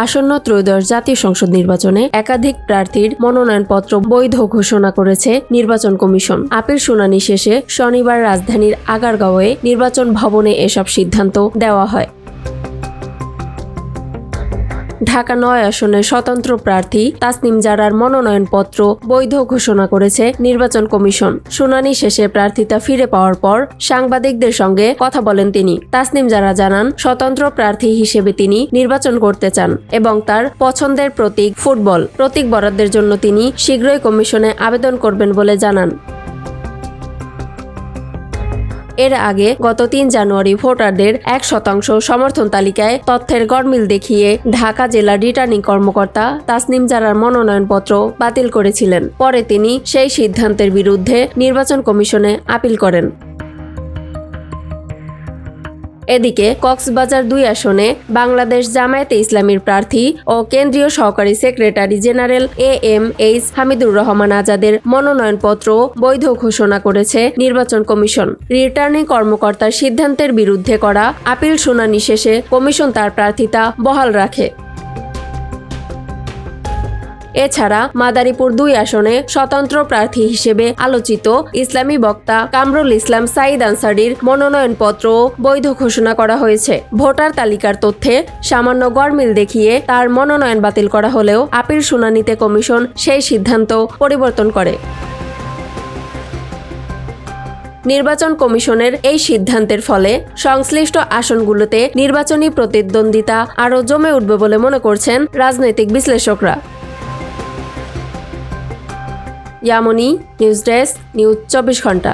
আসন্ন ত্রয়োদশ জাতীয় সংসদ নির্বাচনে একাধিক প্রার্থীর মনোনয়নপত্র বৈধ ঘোষণা করেছে নির্বাচন কমিশন। আপিল শুনানি শেষে শনিবার রাজধানীর আগারগাঁওয়ে নির্বাচন ভবনে এসব সিদ্ধান্ত দেওয়া হয়। ঢাকা ৯ আসনের স্বতন্ত্র প্রার্থী তাসনিম জারার মনোনয়নপত্র বৈধ ঘোষণা করেছে নির্বাচন কমিশন। শুনানি শেষে প্রার্থিতা ফিরে পাওয়ার পর সাংবাদিকদের সঙ্গে কথা বলেন তিনি। তাসনিম জারা জানান, স্বতন্ত্র প্রার্থী হিসেবে তিনি নির্বাচন করতে চান এবং তার পছন্দের প্রতীক ফুটবল। প্রতীক বরাদ্দের জন্য তিনি শীঘ্রই কমিশনে আবেদন করবেন বলে জানান। এর আগে গত ৩ জানুয়ারি ভোটারদের ১% সমর্থন তালিকায় তথ্যের গরমিল দেখিয়ে ঢাকা জেলা রিটার্নিং কর্মকর্তা তাসনিম জারার মনোনয়নপত্র বাতিল করেছিলেন। পরে তিনি সেই সিদ্ধান্তের বিরুদ্ধে নির্বাচন কমিশনে আপিল করেন। এদিকে কক্সবাজার ২ আসনে বাংলাদেশ জামায়াতে ইসলামীর প্রার্থী ও কেন্দ্রীয় সহকারী secretary general AMH Hamidur Rahman আজাদের মনোনয়নপত্র বৈধ ঘোষণা করেছে নির্বাচন কমিশন। রিটার্নিং কর্মকর্তার সিদ্ধান্তের বিরুদ্ধে করা আপিল শুনানি শেষে কমিশন তার প্রার্থিতা বহাল রাখে। এছাড়া মাদারীপুর ২ আসনে স্বতন্ত্র প্রার্থী হিসেবে আলোচিত ইসলামী বক্তা কামরুল ইসলাম সাঈদ আনসারীর মনোনয়নপত্র বৈধ ঘোষণা করা হয়েছে। ভোটার তালিকার তথ্যে সামান্য গরমিল দেখিয়ে তার মনোনয়ন বাতিল করা হলেও আপিল শুনানিতে কমিশন সেই সিদ্ধান্ত পরিবর্তন করে। নির্বাচন কমিশনের এই সিদ্ধান্তের ফলে সংশ্লিষ্ট আসনগুলোতে নির্বাচনী প্রতিদ্বন্দ্বিতা আরও জমে উঠবে বলে মনে করছেন রাজনৈতিক বিশ্লেষকরা। ইয়ামনি, নিউজ ডেস্ক, নিউজ ২৪ ঘন্টা।